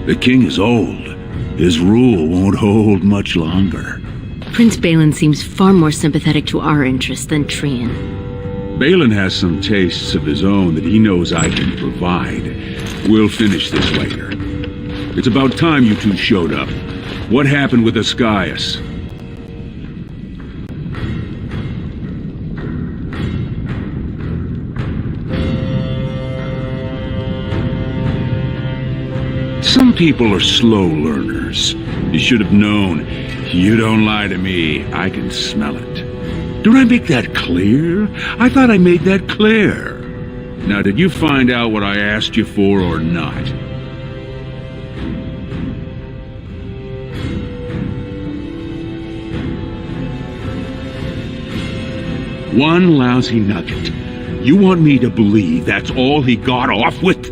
The king is old. His rule won't hold much longer. Prince Balin seems far more sympathetic to our interests than Trian. Balin has some tastes of his own that he knows I can provide. We'll finish this later. It's about time you two showed up. What happened with Oskias? Some people are slow learners. You should have known. You don't lie to me. I can smell it. Did I make that clear? I thought I made that clear. Now, did you find out what I asked you for or not? One lousy nugget. You want me to believe that's all he got off with?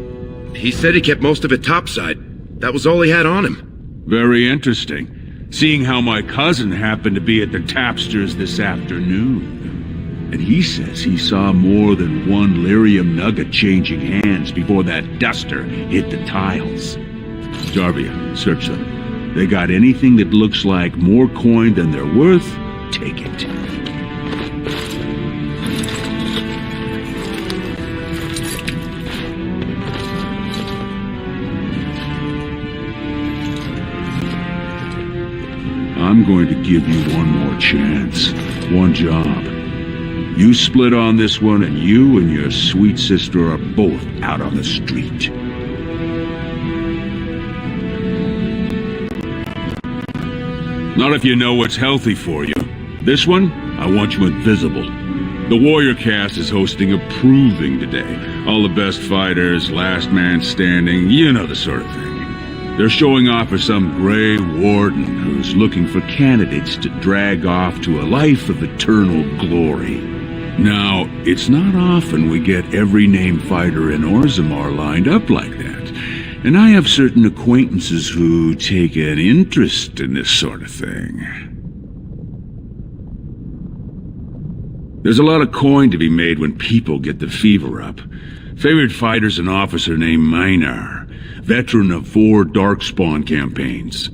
He said he kept most of it topside. That was all he had on him. Very interesting, seeing how my cousin happened to be at the tapsters this afternoon. And he says he saw more than one lyrium nugget changing hands before that duster hit the tiles. Jarvia, search them. They got anything that looks like more coin than they're worth, take it. I'm going to give you one more chance. One job. You split on this one, and you and your sweet sister are both out on the street. Not if you know what's healthy for you. This one, I want you invisible. The Warrior Cast is hosting a proving today. All the best fighters, last man standing, you know the sort of thing. They're showing off for some gray warden who's looking for candidates to drag off to a life of eternal glory. Now, it's not often we get every named fighter in Orzammar lined up like that, and I have certain acquaintances who take an interest in this sort of thing. There's a lot of coin to be made when people get the fever up. Favorite fighter's an officer named Minar. Veteran of 4 Darkspawn campaigns.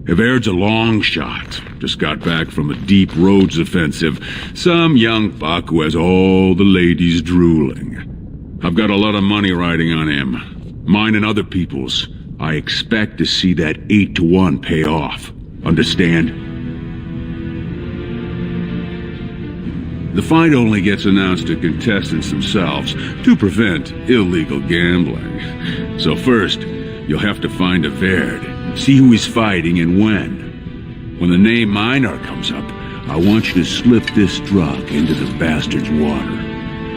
Everd's a long shot. Just got back from a deep roads offensive. Some young buck who has all the ladies drooling. I've got a lot of money riding on him. Mine and other people's. I expect to see that 8-to-1 pay off. Understand? The fight only gets announced to contestants themselves to prevent illegal gambling. So first, you'll have to find a Verd, see who he's fighting and when. When the name Minar comes up, I want you to slip this drug into the bastard's water.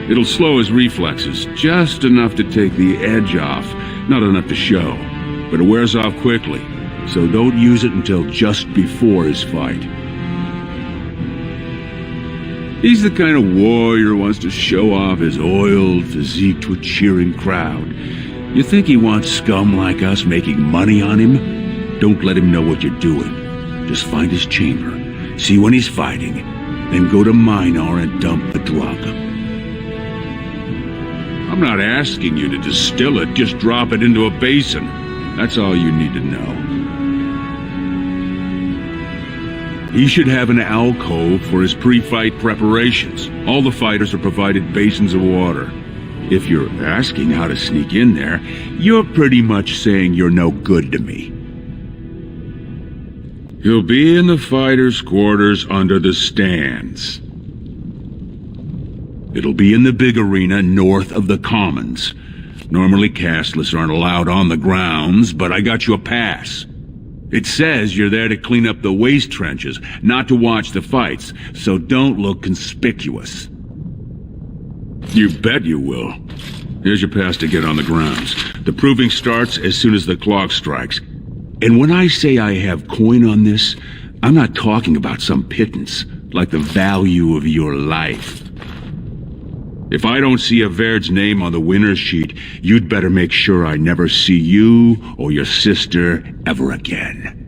It'll slow his reflexes, just enough to take the edge off, not enough to show. But it wears off quickly, so don't use it until just before his fight. He's the kind of warrior who wants to show off his oiled physique to a cheering crowd. You think he wants scum like us making money on him? Don't let him know what you're doing. Just find his chamber, see when he's fighting, then go to Minar and dump the drug. I'm not asking you to distill it, just drop it into a basin. That's all you need to know. He should have an alcove for his pre-fight preparations. All the fighters are provided basins of water. If you're asking how to sneak in there, you're pretty much saying you're no good to me. He'll be in the fighters' quarters under the stands. It'll be in the big arena north of the Commons. Normally castless aren't allowed on the grounds, but I got you a pass. It says you're there to clean up the waste trenches, not to watch the fights, so don't look conspicuous. You bet you will. Here's your pass to get on the grounds. The proving starts as soon as the clock strikes. And when I say I have coin on this, I'm not talking about some pittance, like the value of your life. If I don't see a Verd's name on the winner's sheet, you'd better make sure I never see you or your sister ever again.